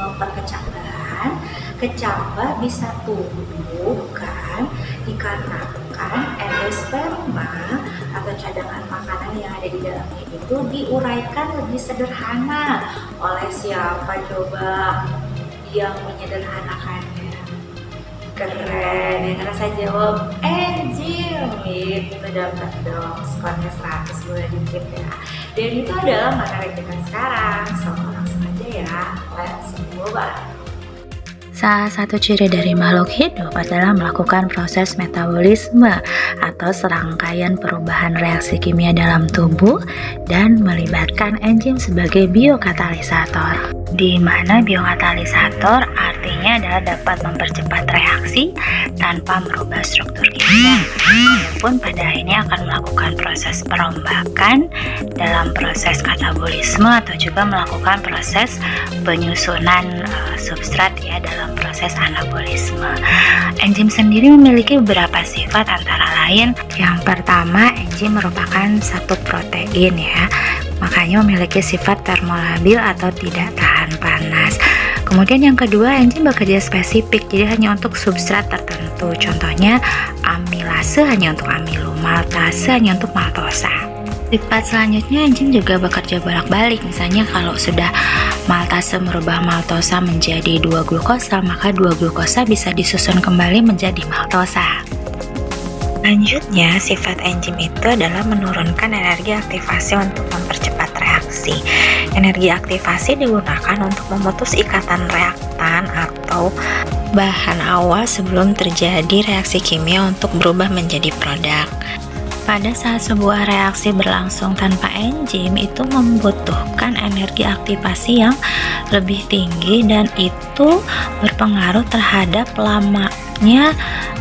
memperkecambah. Kecambah bisa tumbuh kan dikarenakan endosperma atau cadangan makanan yang ada di dalamnya itu diuraikan lebih sederhana oleh siapa coba yang menyederhanakannya. Keren, yang ngerasa jawab enzim itu dapat dong skornya 100, boleh dikit ya. Dan itu adalah materi kita sekarang, so langsung aja ya, let's mulai. Salah satu ciri dari makhluk hidup adalah melakukan proses metabolisme atau serangkaian perubahan reaksi kimia dalam tubuh dan melibatkan enzim sebagai biokatalisator. Di mana biokatalisator artinya adalah dapat mempercepat reaksi tanpa merubah struktur kimia, walaupun pada akhirnya akan melakukan proses perombakan dalam proses katabolisme atau juga melakukan proses penyusunan substrat ya dalam proses anabolisme. Enzim sendiri memiliki beberapa sifat, antara lain yang pertama, enzim merupakan satu protein ya, makanya memiliki sifat termolabil atau tidak tahan panas. Kemudian yang kedua, enzim bekerja spesifik, jadi hanya untuk substrat tertentu. Contohnya amilase hanya untuk amilu, maltase hanya untuk maltosa. Sifat selanjutnya, enzim juga bekerja bolak-balik. Misalnya kalau sudah maltase merubah maltosa menjadi 2-glukosa, maka 2-glukosa bisa disusun kembali menjadi maltosa. Selanjutnya, sifat enzim itu adalah menurunkan energi aktivasi untuk mempercepat reaksi. Energi aktivasi digunakan untuk memutus ikatan reaktan atau bahan awal sebelum terjadi reaksi kimia untuk berubah menjadi produk. Pada saat sebuah reaksi berlangsung tanpa enzim, itu membutuhkan energi aktivasi yang lebih tinggi dan itu berpengaruh terhadap lamanya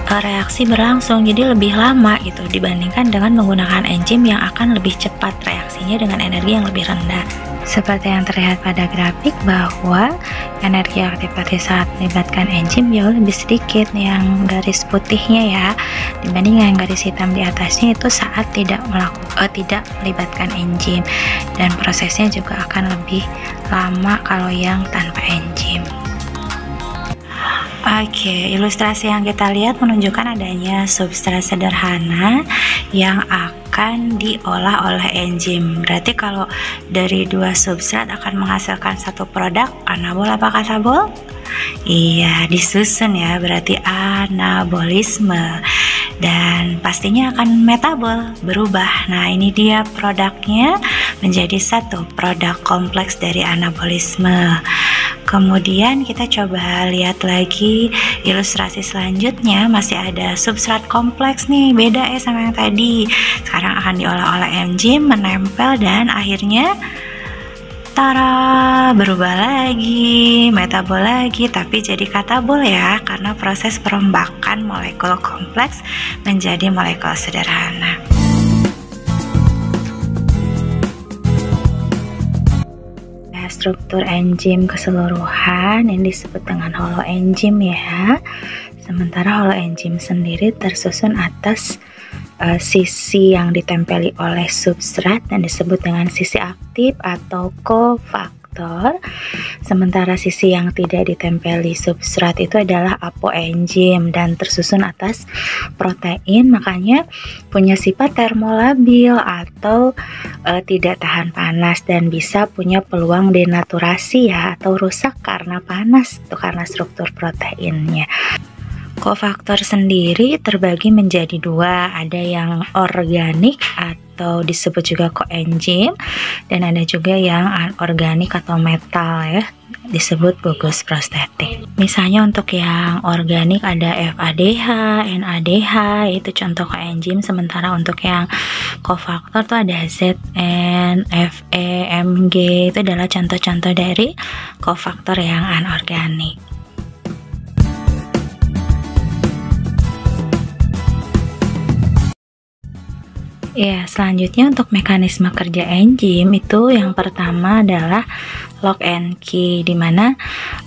reaksi berlangsung, jadi lebih lama gitu dibandingkan dengan menggunakan enzim yang akan lebih cepat reaksinya dengan energi yang lebih rendah. Seperti yang terlihat pada grafik bahwa energi aktivasi saat melibatkan enzim jauh lebih sedikit yang garis putihnya ya, dibanding yang garis hitam di atasnya itu saat tidak melibatkan enzim, dan prosesnya juga akan lebih lama kalau yang tanpa enzim. Oke, ilustrasi yang kita lihat menunjukkan adanya substrat sederhana yang akan diolah oleh enzim. Berarti kalau dari dua substrat akan menghasilkan satu produk, anabol apa katabol? Iya, disusun ya, berarti anabolisme. Dan pastinya akan metabol, berubah. Nah, ini dia produknya menjadi satu produk kompleks dari anabolisme. Kemudian kita coba lihat lagi ilustrasi selanjutnya, masih ada substrat kompleks nih, beda ya sama yang tadi. Sekarang akan diolah oleh enzim, menempel dan akhirnya tara, berubah lagi, metabol lagi, tapi jadi katabol ya, karena proses perombakan molekul kompleks menjadi molekul sederhana. Struktur enzim keseluruhan yang disebut dengan holoenzim ya. Sementara holoenzim sendiri tersusun atas sisi yang ditempeli oleh substrat dan disebut dengan sisi aktif atau kofaktor. Sementara sisi yang tidak ditempeli substrat itu adalah apoenzim dan tersusun atas protein, makanya punya sifat termolabil atau tidak tahan panas dan bisa punya peluang denaturasi ya, atau rusak karena panas itu karena struktur proteinnya. Kofaktor sendiri terbagi menjadi dua, ada yang organik atau disebut juga koenzim, dan ada juga yang anorganik atau metal ya, disebut gugus prostetik. Misalnya untuk yang organik ada FADH, NADH, itu contoh koenzim. Sementara untuk yang kofaktor tuh ada ZN, Fe, Mg, itu adalah contoh-contoh dari kofaktor yang anorganik. Ya, selanjutnya untuk mekanisme kerja enzim itu yang pertama adalah lock and key, dimana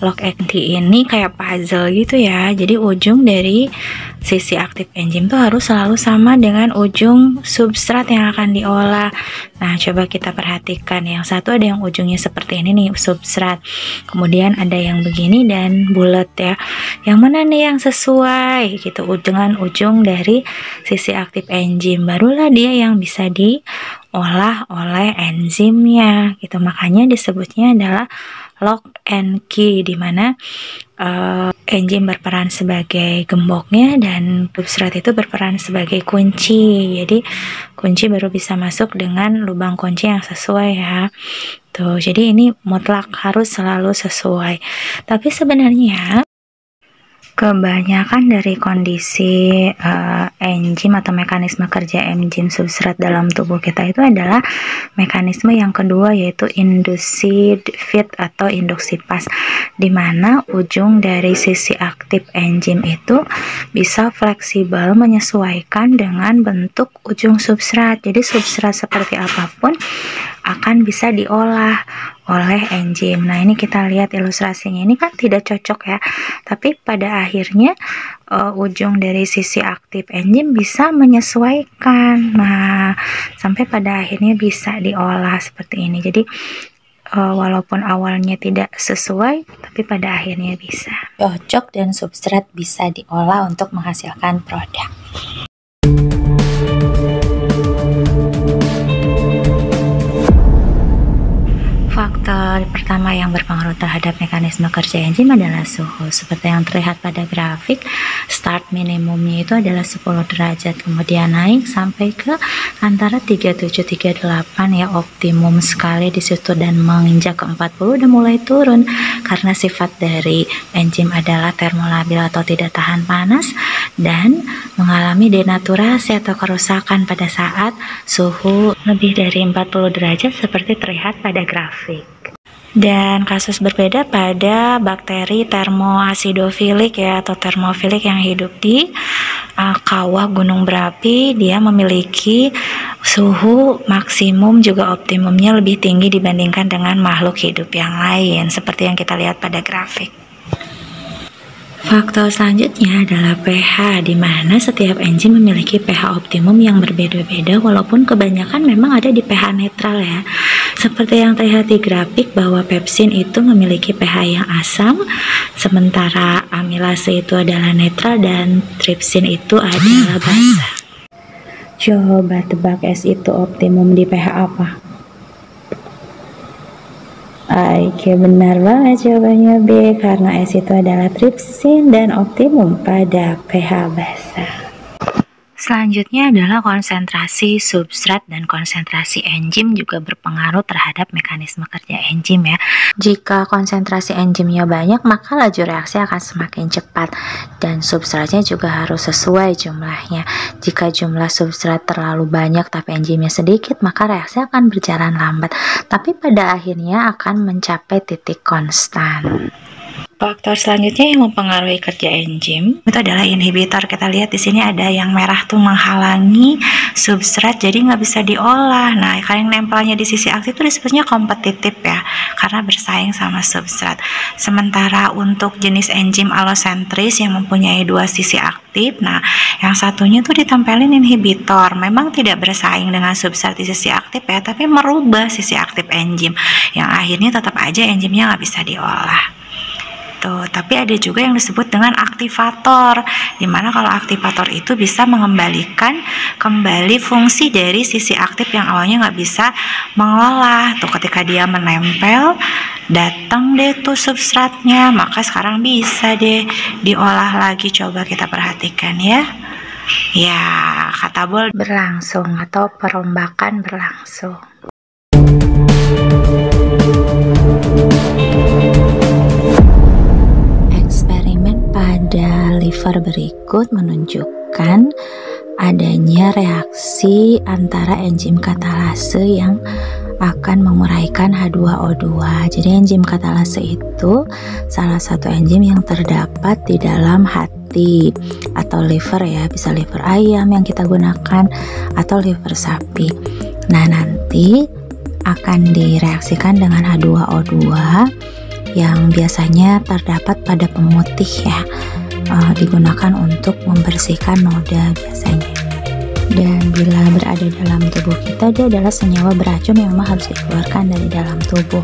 lock and key ini kayak puzzle gitu ya. Jadi ujung dari sisi aktif enzim tuh harus selalu sama dengan ujung substrat yang akan diolah. Nah, coba kita perhatikan, yang satu ada yang ujungnya seperti ini nih, substrat, kemudian ada yang begini dan bulat ya. Yang mana nih yang sesuai gitu dengan ujung dari sisi aktif enzim, barulah dia yang bisa diolah oleh enzimnya gitu. Makanya disebutnya adalah lock and key, dimana enzim berperan sebagai gemboknya dan substrat itu berperan sebagai kunci. Jadi kunci baru bisa masuk dengan lubang kunci yang sesuai ya. Tuh, jadi ini mutlak harus selalu sesuai. Tapi sebenarnya kebanyakan dari kondisi enzim atau mekanisme kerja enzim substrat dalam tubuh kita itu adalah mekanisme yang kedua, yaitu induced feed atau induksi pas, di mana ujung dari sisi aktif enzim itu bisa fleksibel menyesuaikan dengan bentuk ujung substrat. Jadi substrat seperti apapun akan bisa diolah oleh enzim. Nah, ini kita lihat ilustrasinya, ini kan tidak cocok ya, tapi pada akhirnya ujung dari sisi aktif enzim bisa menyesuaikan. Nah, sampai pada akhirnya bisa diolah seperti ini. Jadi walaupun awalnya tidak sesuai, tapi pada akhirnya bisa cocok dan substrat bisa diolah untuk menghasilkan produk. Faktor pertama yang berpengaruh terhadap mekanisme kerja enzim adalah suhu. Seperti yang terlihat pada grafik, start minimumnya itu adalah 10 derajat, kemudian naik sampai ke antara 37-38 ya, optimum sekali di situ, dan menginjak ke 40 udah mulai turun karena sifat dari enzim adalah termolabil atau tidak tahan panas dan mengalami denaturasi atau kerusakan pada saat suhu lebih dari 40 derajat seperti terlihat pada grafik. Dan kasus berbeda pada bakteri termoasidofilik ya, atau termofilik yang hidup di kawah gunung berapi. Dia memiliki suhu maksimum juga optimumnya lebih tinggi dibandingkan dengan makhluk hidup yang lain, seperti yang kita lihat pada grafik. Faktor selanjutnya adalah pH, di mana setiap enzim memiliki pH optimum yang berbeda-beda, walaupun kebanyakan memang ada di pH netral ya. Seperti yang terlihat di grafik bahwa pepsin itu memiliki pH yang asam, sementara amilase itu adalah netral dan tripsin itu adalah basa. Coba tebak S itu optimum di pH apa? Oke, benar banget jawabannya B, karena S itu adalah tripsin dan optimum pada pH basa. Selanjutnya adalah konsentrasi substrat dan konsentrasi enzim juga berpengaruh terhadap mekanisme kerja enzim ya. Jika konsentrasi enzimnya banyak, maka laju reaksi akan semakin cepat dan substratnya juga harus sesuai jumlahnya. Jika jumlah substrat terlalu banyak tapi enzimnya sedikit, maka reaksi akan berjalan lambat, tapi pada akhirnya akan mencapai titik konstan. Faktor selanjutnya yang mempengaruhi kerja enzim itu adalah inhibitor. Kita lihat di sini ada yang merah tuh menghalangi substrat, jadi nggak bisa diolah. Nah, yang nempelnya di sisi aktif itu disebutnya kompetitif ya, karena bersaing sama substrat. Sementara untuk jenis enzim alosentris yang mempunyai dua sisi aktif, nah yang satunya tuh ditempelin inhibitor. Memang tidak bersaing dengan substrat di sisi aktif ya, tapi merubah sisi aktif enzim, yang akhirnya tetap aja enzimnya nggak bisa diolah. Tapi ada juga yang disebut dengan aktivator, dimana kalau aktivator itu bisa mengembalikan kembali fungsi dari sisi aktif yang awalnya nggak bisa mengolah. Ketika dia menempel, datang deh tuh substratnya, maka sekarang bisa deh diolah lagi. Coba kita perhatikan ya. Ya, katabol berlangsung atau perombakan berlangsung. Pada liver berikut menunjukkan adanya reaksi antara enzim katalase yang akan menguraikan H2O2. Jadi enzim katalase itu salah satu enzim yang terdapat di dalam hati atau liver ya, bisa liver ayam yang kita gunakan atau liver sapi. Nah, nanti akan direaksikan dengan H2O2 yang biasanya terdapat pada pemutih ya. digunakan untuk membersihkan noda biasanya. Dan bila berada dalam tubuh kita, dia adalah senyawa beracun yang memang harus dikeluarkan dari dalam tubuh,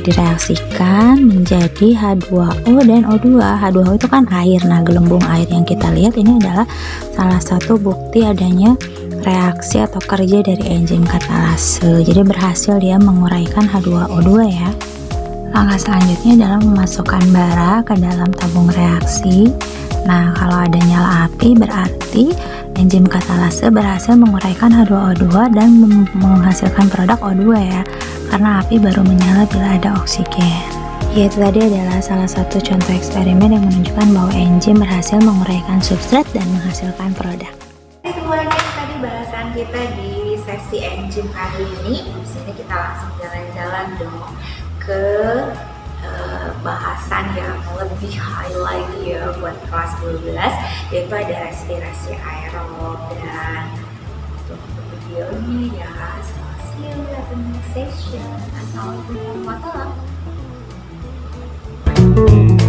direaksikan menjadi H2O dan O2. H2O itu kan air. Nah, gelembung air yang kita lihat ini adalah salah satu bukti adanya reaksi atau kerja dari enzim katalase. Jadi berhasil dia menguraikan H2O2 ya. Langkah selanjutnya adalah memasukkan bara ke dalam tabung reaksi. Nah, kalau ada nyala api berarti enzim katalase berhasil menguraikan H2O2 dan menghasilkan produk O2 ya, karena api baru menyala bila ada oksigen. Itu tadi adalah salah satu contoh eksperimen yang menunjukkan bahwa enzim berhasil menguraikan substrat dan menghasilkan produk. Semuanya tadi bahasan kita di sesi enzim kali ini. Di sini kita langsung jalan-jalan dong ke bahasan yang lebih high lagi ya buat kelas 12, yaitu ada respirasi aerob. Dan untuk videonya ya, see you at the next session. Assalamualaikum warahmatullahi wabarakatuh.